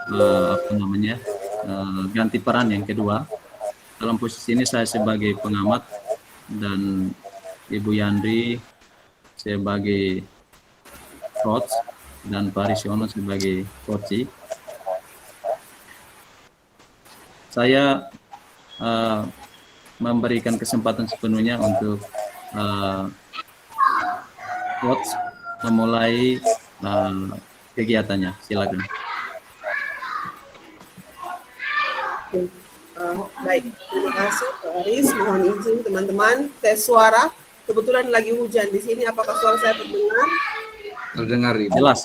apa namanya, ganti peran yang kedua. Dalam posisi ini saya sebagai pengamat dan Ibu Yandri sebagai coach dan Pak Risiono sebagai coach. Saya memberikan kesempatan sepenuhnya untuk coach memulai kegiatannya. Silakan. Baik, terima kasih Pak Aris. Mohon izin teman-teman, tes suara. Kebetulan lagi hujan di sini. Apakah suara saya terdengar? Terdengar, Ibu. Jelas.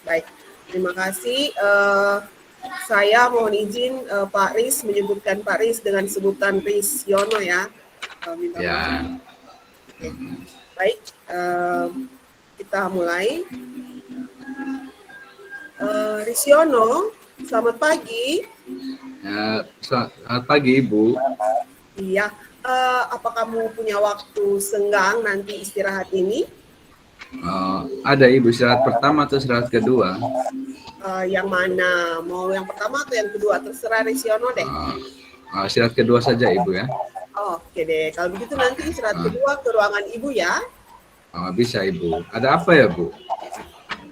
Baik, terima kasih. Saya mohon izin Pak Riz menyebutkan Pak Riz dengan sebutan Risiono ya. Minta Ya. Baik, kita mulai. Risiono, selamat pagi. Ya, selamat pagi, Ibu. Iya, apa kamu punya waktu senggang nanti istirahat ini? Ada, Ibu, istirahat pertama atau istirahat kedua? Yang mana? Mau yang pertama atau yang kedua? Terserah Risiono deh. Istirahat kedua saja, Ibu ya. Oke deh, kalau begitu nanti istirahat kedua ke ruangan Ibu ya. Bisa, Ibu. Ada apa ya, Bu?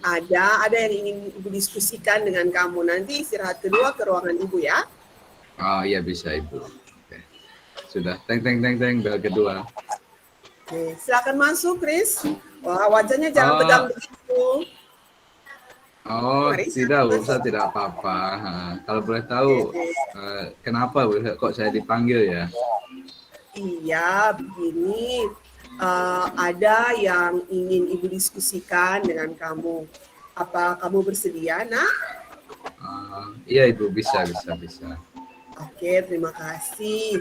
Ada yang ingin Ibu diskusikan dengan kamu. Nanti istirahat kedua ke ruangan Ibu ya. Iya, bisa, Ibu. Oke. Sudah, teng, bel kedua. Oke, silakan masuk, Chris. Wah, wajahnya jangan tegang begitu. Tidak, Bu. Saya tidak apa-apa. Kalau boleh tahu, kenapa, Bu, kok saya dipanggil ya? Iya, begini. Ada yang ingin Ibu diskusikan dengan kamu. Apa kamu bersedia, Nak? Iya, Ibu, bisa. Oke, terima kasih.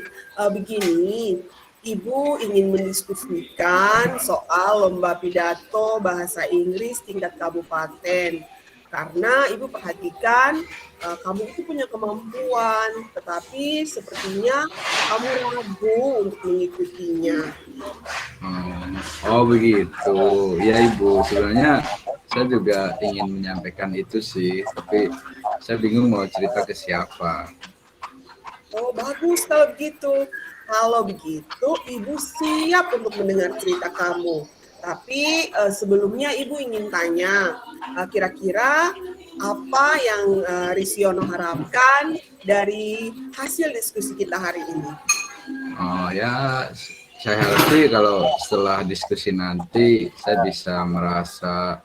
Begini, Ibu ingin mendiskusikan soal lomba pidato bahasa Inggris tingkat kabupaten. Karena Ibu perhatikan kamu itu punya kemampuan, tetapi sepertinya kamu ragu untuk mengikutinya. Begitu. Ya, Ibu, sebenarnya saya juga ingin menyampaikan itu sih, tapi saya bingung mau cerita ke siapa. Bagus kalau begitu. Kalau begitu, Ibu siap untuk mendengar cerita kamu. Tapi sebelumnya Ibu ingin tanya, kira-kira apa yang Risiono harapkan dari hasil diskusi kita hari ini? Ya, saya harap sih kalau setelah diskusi nanti saya bisa merasa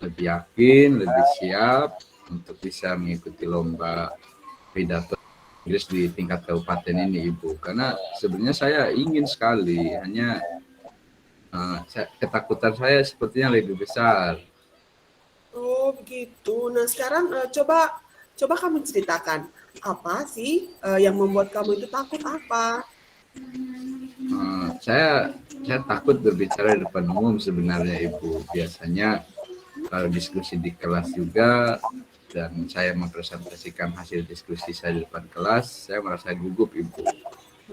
lebih yakin, lebih siap untuk bisa mengikuti lomba pidato Inggris di tingkat kabupaten ini, Ibu. Karena sebenarnya saya ingin sekali, hanya ketakutan saya sepertinya lebih besar. Begitu. Nah, sekarang coba kamu ceritakan apa sih yang membuat kamu itu takut apa? Saya takut berbicara di depan umum sebenarnya, Ibu. Biasanya kalau diskusi di kelas juga dan saya mempresentasikan hasil diskusi saya di depan kelas, saya merasa gugup, Ibu.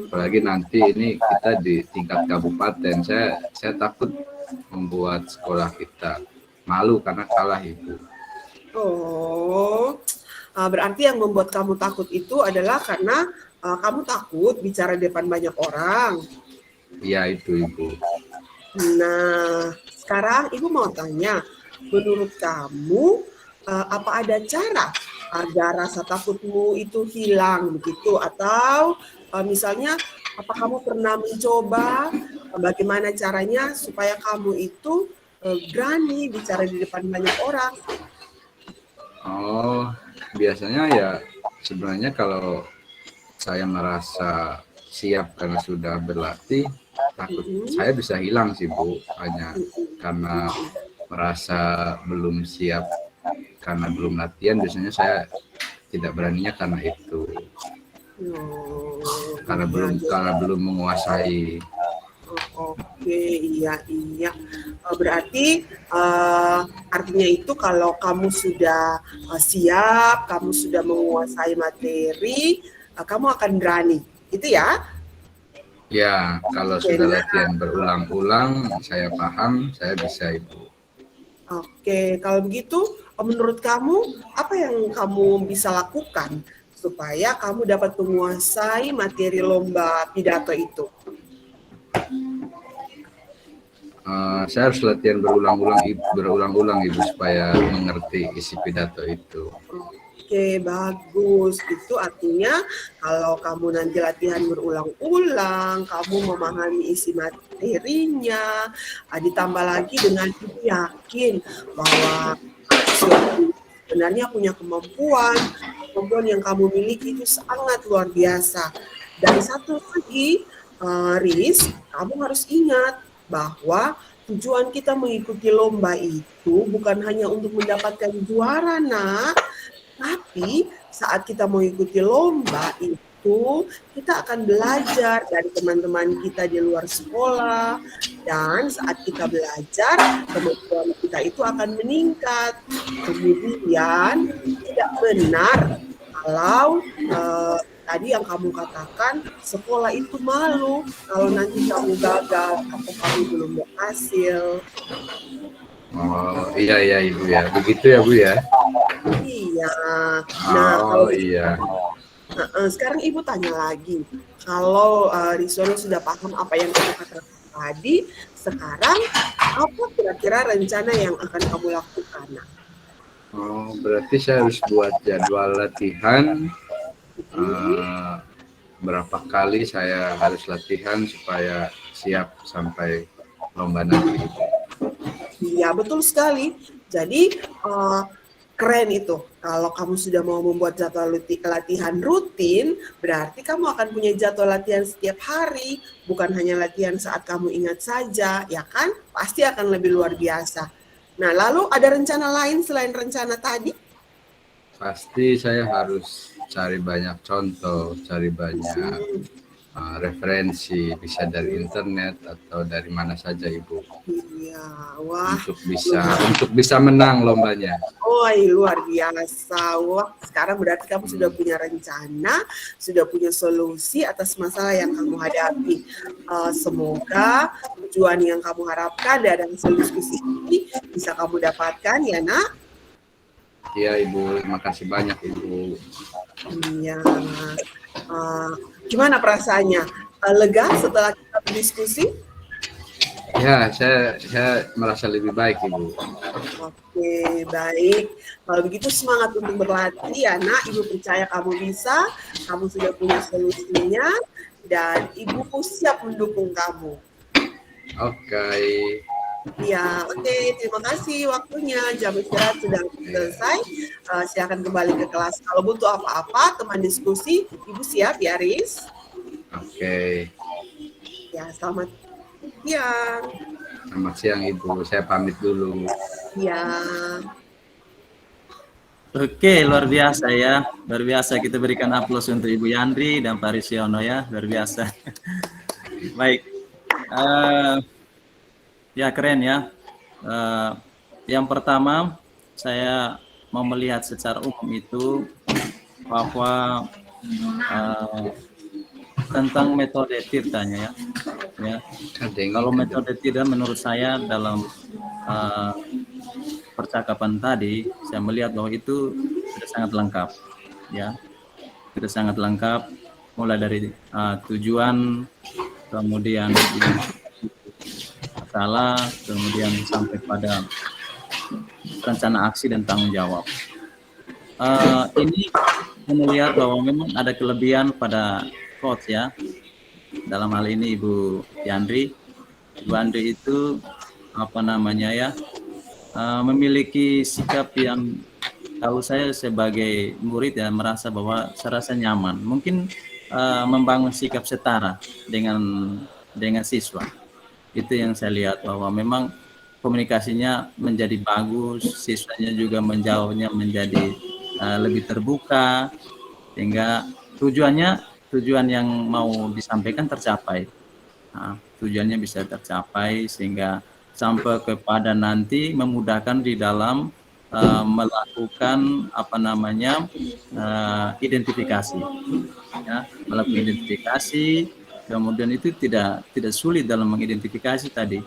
Apalagi nanti ini kita di tingkat kabupaten, saya takut membuat sekolah kita malu karena kalah, Ibu. Berarti yang membuat kamu takut itu adalah karena kamu takut bicara di depan banyak orang. Iya, itu, Ibu. Nah, sekarang Ibu mau tanya, menurut kamu apa ada cara agar rasa takutmu itu hilang begitu? Atau misalnya, apa kamu pernah mencoba bagaimana caranya supaya kamu itu berani bicara di depan banyak orang? Biasanya ya sebenarnya kalau saya merasa siap karena sudah berlatih, takut saya bisa hilang sih, Bu. Hanya karena merasa belum siap karena belum latihan, biasanya saya tidak beraninya karena itu. Karena belum menguasai. Oke, iya. Berarti artinya itu kalau kamu sudah siap, kamu sudah menguasai materi, kamu akan berani, itu ya? Ya, kalau sudah latihan berulang-ulang, saya paham, saya bisa, Ibu. Oke, kalau begitu menurut kamu apa yang kamu bisa lakukan supaya kamu dapat menguasai materi lomba pidato itu? Saya harus latihan berulang-ulang Ibu supaya mengerti isi pidato itu. Oke, bagus. Itu artinya kalau kamu nanti latihan berulang-ulang, kamu memahami isi materinya, ditambah lagi dengan ibu yakin bahwa sebenarnya punya kemampuan yang kamu miliki itu sangat luar biasa. Dan satu lagi, Riz, kamu harus ingat bahwa tujuan kita mengikuti lomba itu bukan hanya untuk mendapatkan juara, nak, tapi saat kita mengikuti lomba itu kita akan belajar dari teman-teman kita di luar sekolah, dan saat kita belajar kemampuan kita itu akan meningkat. Kemudian tidak benar kalau tadi yang kamu katakan sekolah itu malu kalau nanti kamu gagal atau kamu belum berhasil. Oh iya Ibu ya, begitu ya Bu ya. Iya. Nah, Oh iya. Sekarang Ibu tanya lagi, kalau Risono sudah paham apa yang kamu katakan tadi, sekarang apa kira-kira rencana yang akan kamu lakukan? Nah, Oh, berarti saya harus buat jadwal latihan. Berapa kali saya harus latihan supaya siap sampai lomba nanti. iya, betul sekali. Jadi keren itu. Kalau kamu sudah mau membuat jadwal latihan rutin, berarti kamu akan punya jadwal latihan setiap hari, bukan hanya latihan saat kamu ingat saja, ya kan? Pasti akan lebih luar biasa. Nah, lalu ada rencana lain selain rencana tadi? Pasti saya harus cari banyak contoh, cari banyak referensi, bisa dari internet atau dari mana saja Ibu, Iya, wah, untuk bisa menang lombanya. luar biasa. Wah, sekarang berarti kamu sudah punya rencana, sudah punya solusi atas masalah yang kamu hadapi. Semoga tujuan yang kamu harapkan dari solusi ini bisa kamu dapatkan, ya nak? Iya Ibu, terima kasih banyak Ibu. Iya. Gimana perasaannya? Lega setelah kita berdiskusi? Ya, saya merasa lebih baik Ibu. Oke, baik. Kalau begitu semangat untuk berlatih ya, nak. Ibu percaya kamu bisa, kamu sudah punya solusinya, dan Ibu siap mendukung kamu. Oke. Ya, oke. Terima kasih waktunya. Jam istirahat sudah selesai. Silakan kembali ke kelas. Kalau butuh apa-apa, teman diskusi, Ibu siap ya, Riz? Oke. Ya, selamat siang. Selamat siang Ibu, saya pamit dulu. Ya. Oke, luar biasa ya. Luar biasa, kita berikan aplaus untuk Ibu Yandri dan Pak Risiono ya. Luar biasa. Baik. Ya, keren ya. Yang pertama, saya mau melihat secara umum itu bahwa tentang metode Tirtanya ya. Kalau metode Tirta menurut saya dalam percakapan tadi, saya melihat bahwa itu sudah sangat lengkap ya. Sudah sangat lengkap mulai dari tujuan, kemudian masalah, kemudian sampai pada rencana aksi dan tanggung jawab. Ini melihat bahwa memang ada kelebihan pada coach ya. Dalam hal ini Ibu Yandri. Ibu Yandri itu memiliki sikap yang kalau saya sebagai murid ya merasa bahwa saya rasa nyaman. Mungkin membangun sikap setara dengan siswa. Itu yang saya lihat bahwa memang komunikasinya menjadi bagus, siswanya juga menjawabnya menjadi lebih terbuka, sehingga tujuan yang mau disampaikan tercapai. Tujuannya bisa tercapai sehingga sampai kepada nanti memudahkan di dalam melakukan identifikasi, ya, melakukan identifikasi. Kemudian itu tidak sulit dalam mengidentifikasi tadi,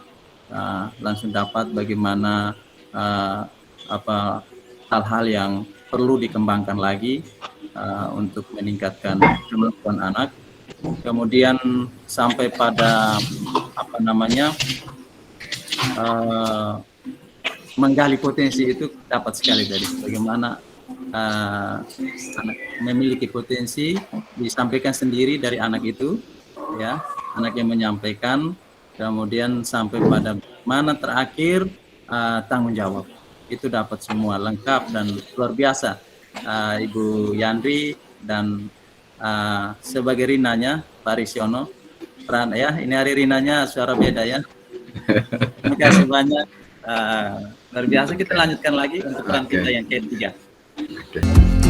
langsung dapat bagaimana hal-hal yang perlu dikembangkan lagi untuk meningkatkan kemampuan anak. Kemudian sampai pada menggali potensi itu dapat sekali dari bagaimana anak memiliki potensi disampaikan sendiri dari anak itu, ya, anak yang menyampaikan, kemudian sampai pada mana terakhir tanggung jawab itu dapat semua lengkap dan luar biasa. Ibu Yandri dan sebagai Rinanya Pak Risiono, peran ya, ini hari Rinanya suara beda ya. Terima kasih banyak. Luar biasa, kita lanjutkan lagi untuk peran kita yang ketiga. Oke.